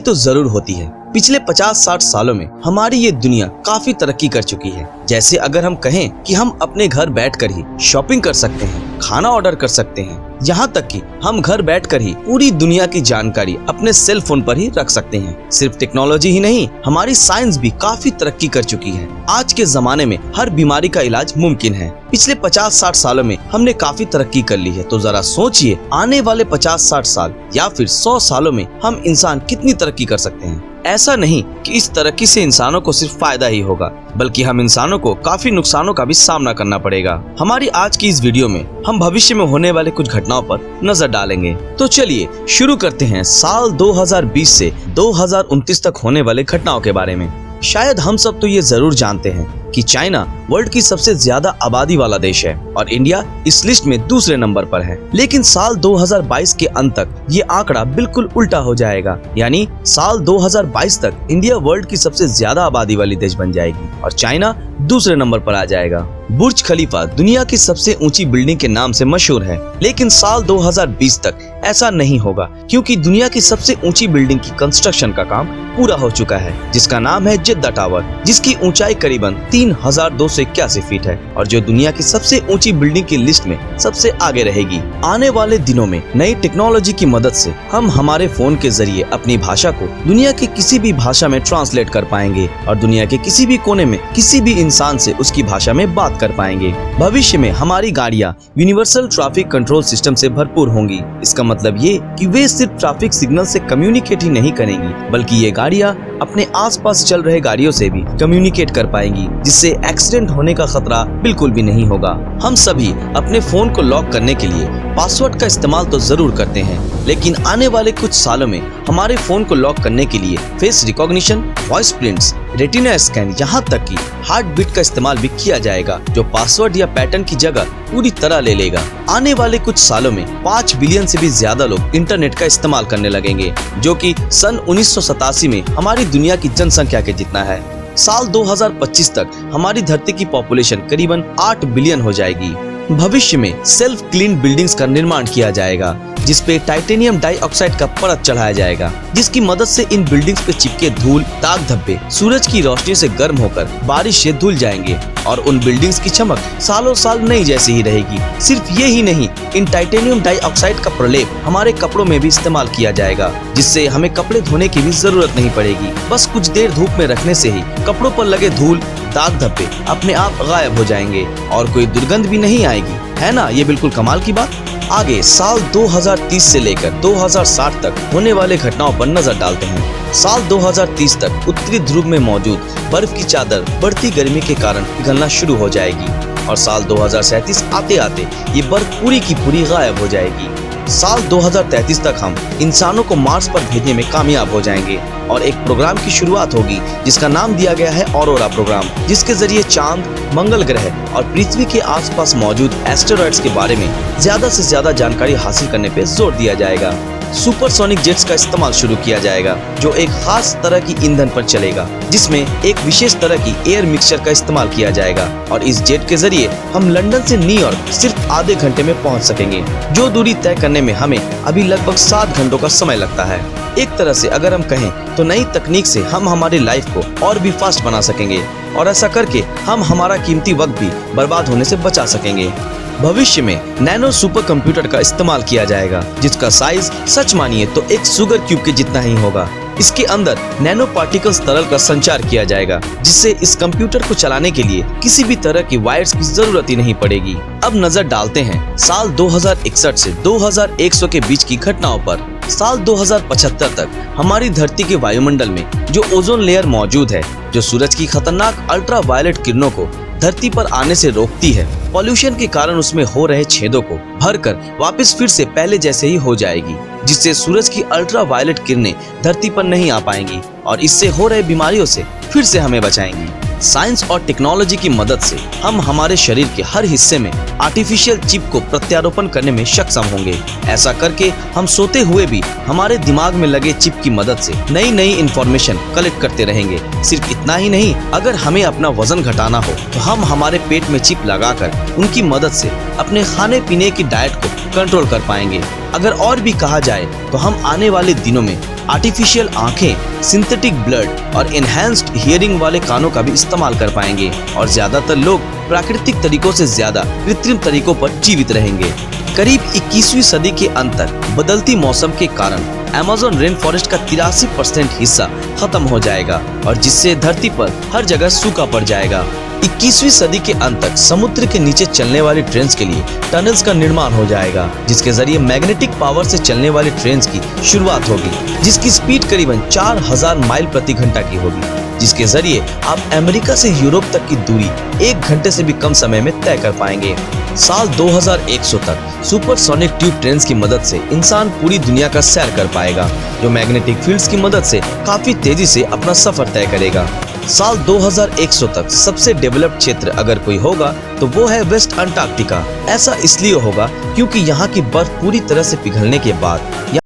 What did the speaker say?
तो जरूर होती है। पिछले 50-60 सालों में हमारी ये दुनिया काफी तरक्की कर चुकी है। जैसे अगर हम कहें कि हम अपने घर बैठकर ही शॉपिंग कर सकते हैं, खाना ऑर्डर कर सकते हैं, यहाँ तक कि हम घर बैठकर ही पूरी दुनिया की जानकारी अपने सेल फोन पर ही रख सकते हैं। सिर्फ टेक्नोलॉजी ही नहीं, हमारी साइंस भी काफी तरक्की कर चुकी है। आज के जमाने में हर बीमारी का इलाज मुमकिन है। पिछले 50-60 सालों में हमने काफी तरक्की कर ली है, तो जरा सोचिए आने वाले 50-60 साल या फिर 100 सालों में हम इंसान कितनी तरक्की कर सकते हैं। ऐसा नहीं कि इस तरक्की से इंसानों को सिर्फ फायदा ही होगा, बल्कि हम इंसानों को काफी नुकसानों का भी सामना करना पड़ेगा। हमारी आज की इस वीडियो में हम भविष्य में होने वाले कुछ घटनाओं पर नजर डालेंगे। तो चलिए शुरू करते हैं साल 2020 से 2029 तक होने वाले घटनाओं के बारे में। शायद हम सब तो ये जरूर जानते हैं कि चाइना वर्ल्ड की सबसे ज्यादा आबादी वाला देश है और इंडिया इस लिस्ट में दूसरे नंबर पर है। लेकिन साल 2022 के अंत तक ये आंकड़ा बिल्कुल उल्टा हो जाएगा, यानी साल 2022 तक इंडिया वर्ल्ड की सबसे ज्यादा आबादी वाली देश बन जाएगी और चाइना दूसरे नंबर पर आ जाएगा। बुर्ज खलीफा दुनिया की सबसे ऊंची बिल्डिंग के नाम से मशहूर है, लेकिन साल 2020 तक ऐसा नहीं होगा, क्योंकि दुनिया की सबसे ऊंची बिल्डिंग की कंस्ट्रक्शन का काम पूरा हो चुका है, जिसका नाम है जेद्दा टावर, जिसकी ऊंचाई करीबन 3281 फीट है और जो दुनिया की सबसे ऊंची बिल्डिंग की लिस्ट में सबसे आगे रहेगी। आने वाले दिनों में नई टेक्नोलॉजी की मदद से हम हमारे फोन के जरिए अपनी भाषा को दुनिया की किसी भी भाषा में ट्रांसलेट कर पाएंगे और दुनिया के किसी भी कोने में किसी भी इंसान से उसकी भाषा में बात कर पाएंगे। भविष्य में हमारी गाड़ियाँ यूनिवर्सल ट्रैफिक कंट्रोल सिस्टम से भरपूर होंगी। इसका मतलब ये कि वे सिर्फ ट्रैफिक सिग्नल से कम्युनिकेट ही नहीं करेंगी, बल्कि ये गाड़ियाँ अपने आसपास चल रहे गाड़ियों से भी कम्युनिकेट कर पाएंगी, जिससे एक्सीडेंट होने का खतरा बिल्कुल भी नहीं होगा। हम सभी अपने फोन को लॉक करने के लिए पासवर्ड का इस्तेमाल तो जरूर करते हैं, लेकिन आने वाले कुछ सालों में हमारे फोन को लॉक करने के लिए face recognition, voice prints, retina scan, यहाँ तक कि हार्ट बीट का इस्तेमाल भी किया जाएगा, जो पासवर्ड या पैटर्न की जगह पूरी तरह ले लेगा। आने वाले कुछ सालों में 5 बिलियन से भी ज्यादा लोग इंटरनेट का इस्तेमाल करने लगेंगे, जो कि सन 1987 में हमारी दुनिया की जनसंख्या के जितना है। साल 2025 तक हमारी धरती की पॉपुलेशन करीबन 8 बिलियन हो जाएगी। भविष्य में सेल्फ क्लीन बिल्डिंग्स का निर्माण किया जाएगा, जिस पे टाइटेनियम डाइऑक्साइड का परत चढ़ाया जाएगा, जिसकी मदद से इन बिल्डिंग्स पे चिपके धूल, दाग धब्बे सूरज की रोशनी से गर्म होकर बारिश से धुल जाएंगे और उन बिल्डिंग्स की चमक सालों साल नई जैसी ही रहेगी। सिर्फ ये ही नहीं, इन टाइटेनियम डाइऑक्साइड का प्रलेप हमारे कपड़ों में भी इस्तेमाल किया जाएगा, जिससे हमें कपड़े धोने की भी जरूरत नहीं पड़ेगी। बस कुछ देर धूप में रखने से ही कपड़ों पर लगे धूल, दाग धब्बे अपने आप गायब हो जाएंगे और कोई दुर्गंध भी नहीं आएगी, है ना? ये बिल्कुल कमाल की बात। आगे साल 2030 से लेकर 2060 तक होने वाले घटनाओं पर नजर डालते हैं। साल 2030 तक उत्तरी ध्रुव में मौजूद बर्फ की चादर बढ़ती गर्मी के कारण पिघलना शुरू हो जाएगी और साल 2037 आते आते ये बर्फ पूरी की पूरी गायब हो जाएगी। साल 2033 तक हम इंसानों को मार्स पर भेजने में कामयाब हो जाएंगे और एक प्रोग्राम की शुरुआत होगी जिसका नाम दिया गया है ऑरोरा प्रोग्राम, जिसके जरिए चांद, मंगल ग्रह और पृथ्वी के आसपास मौजूद एस्टेरॉइड्स के बारे में ज्यादा से ज्यादा जानकारी हासिल करने पे जोर दिया जाएगा। सुपरसोनिक जेट्स का इस्तेमाल शुरू किया जाएगा, जो एक खास तरह की ईंधन पर चलेगा, जिसमें एक विशेष तरह की एयर मिक्सचर का इस्तेमाल किया जाएगा और इस जेट के जरिए हम लंदन से न्यूयॉर्क सिर्फ आधे घंटे में पहुंच सकेंगे, जो दूरी तय करने में हमें अभी लगभग 7 घंटों का समय लगता है। एक तरह से अगर हम कहें तो नई तकनीक से हम हमारी लाइफ को और भी फास्ट बना सकेंगे और ऐसा करके हम हमारा कीमती वक्त भी बर्बाद होने से बचा सकेंगे। भविष्य में नैनो सुपर कंप्यूटर का इस्तेमाल किया जाएगा, जिसका साइज सच मानिए तो एक शुगर क्यूब के जितना ही होगा। इसके अंदर नैनो पार्टिकल्स तरल का संचार किया जाएगा, जिससे इस कंप्यूटर को चलाने के लिए किसी भी तरह की वायर्स की जरूरत ही नहीं पड़ेगी। अब नजर डालते हैं साल 2061 से 2100 के बीच की घटनाओं पर। साल 2075 तक हमारी धरती के वायुमंडल में जो ओजोन लेयर मौजूद है, जो सूरज की खतरनाक अल्ट्रावायलेट किरणों को धरती पर आने से रोकती है, पॉल्यूशन के कारण उसमें हो रहे छेदों को भरकर वापस फिर से पहले जैसे ही हो जाएगी, जिससे सूरज की अल्ट्रावायलेट किरणें धरती पर नहीं आ पाएंगी और इससे हो रहे बीमारियों से फिर से हमें बचाएंगी। साइंस और टेक्नोलॉजी की मदद से हम हमारे शरीर के हर हिस्से में आर्टिफिशियल चिप को प्रत्यारोपण करने में सक्षम होंगे। ऐसा करके हम सोते हुए भी हमारे दिमाग में लगे चिप की मदद से नई नई इंफॉर्मेशन कलेक्ट करते रहेंगे। सिर्फ इतना ही नहीं, अगर हमें अपना वजन घटाना हो तो हम हमारे पेट में चिप लगाकर उनकी मदद से अपने खाने पीने की डाइट को कंट्रोल कर पाएंगे। अगर और भी कहा जाए तो हम आने वाले दिनों में आर्टिफिशियल आंखें, सिंथेटिक ब्लड और एनहांस्ड हियरिंग वाले कानों का भी इस्तेमाल कर पाएंगे और ज्यादातर लोग प्राकृतिक तरीकों से ज्यादा कृत्रिम तरीकों पर जीवित रहेंगे। करीब 21वीं सदी के अंत तक बदलती मौसम के कारण अमेज़न रेन फॉरेस्ट का 83% हिस्सा खत्म हो जाएगा और जिससे धरती पर हर जगह सूखा पड़ जाएगा। 21वीं सदी के अंत तक समुद्र के नीचे चलने वाली ट्रेन के लिए टनल्स का निर्माण हो जाएगा, जिसके जरिए मैग्नेटिक पावर से चलने वाली ट्रेन की शुरुआत होगी, जिसकी स्पीड करीबन 4000 माइल प्रति घंटा की होगी, जिसके जरिए आप अमेरिका से यूरोप तक की दूरी 1 घंटे से भी कम समय में तय कर पाएंगे। साल 2100 तक सुपरसोनिक ट्यूब ट्रेन की मदद से इंसान पूरी दुनिया का सैर कर पाएगा, जो मैग्नेटिक फील्ड्स की मदद से काफी तेजी से अपना सफर तय करेगा। साल 2100 तक सबसे डेवलप्ड क्षेत्र अगर कोई होगा तो वो है वेस्ट अंटार्कटिका। ऐसा इसलिए होगा क्योंकि यहाँ की बर्फ पूरी तरह से पिघलने के बाद